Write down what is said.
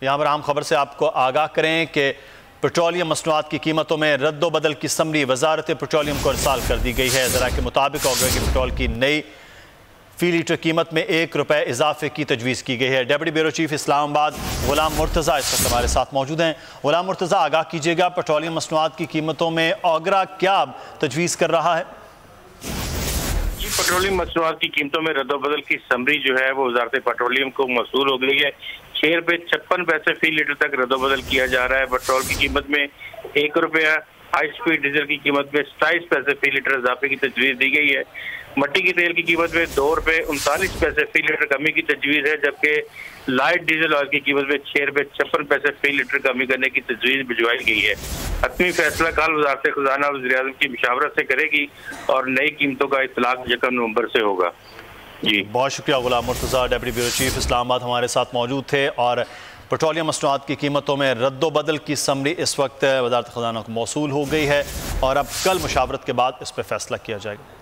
यहाँ पर अहम खबर से आपको आगाह करें कि पेट्रोलियम मसनूआत की कीमतों में रद्दोबदल की समरी वजारत पेट्रोलियम को इरसाल कर दी गई है। ज़रा के मुताबिक ऑगस्ट पेट्रोल की नई फी लीटर कीमत में ₹1 इजाफे की तजवीज़ की गई है। डेप्यूटी ब्यूरो चीफ इस्लामाबाद गुलाम मुर्तज़ा इस वक्त हमारे साथ मौजूद हैं। गुलाम मुर्तज़ा, आगाह कीजिएगा, पेट्रोलियम मसनूआत की कीमतों में ऑगरा क्या तजवीज़ कर रहा है? पेट्रोलियम मसनूआत की कीमतों में रद्दोबदल की समरी जो है वो वजारत पेट्रोलियम को मौसूल हो गई है। ₹6.56 फी लीटर तक रद्दोबदल किया जा रहा है। पेट्रोल की कीमत में ₹1, हाई स्पीड डीजल की कीमत में 27 पैसे फी लीटर इजाफे की तजवीज़ दी गई है। मट्टी की तेल की कीमत में ₹2.39 फी लीटर कमी की तजवीज़ है, जबकि लाइट डीजल ऑयल की कीमत में ₹6.56 फी लीटर कमी करने की तजवीज़ भिजवाई गई है। हतमी फैसला कल वज़ारत ख़ज़ाना वज़ीर-ए-आज़म की मुशावरत से करेगी और नई कीमतों का इतलाक 1 नवंबर से होगा। जी बहुत शुक्रिया Ghulam Murtaza, deputy bureau chief Islamabad हमारे साथ मौजूद थे। और पेट्रोलियम मसनूआत की कीमतों में रद्दोबदल की समरी इस वक्त वज़ारत ख़ज़ाना को मौसूल हो गई है और अब कल मुशावरत के बाद इस पर फैसला किया जाएगा।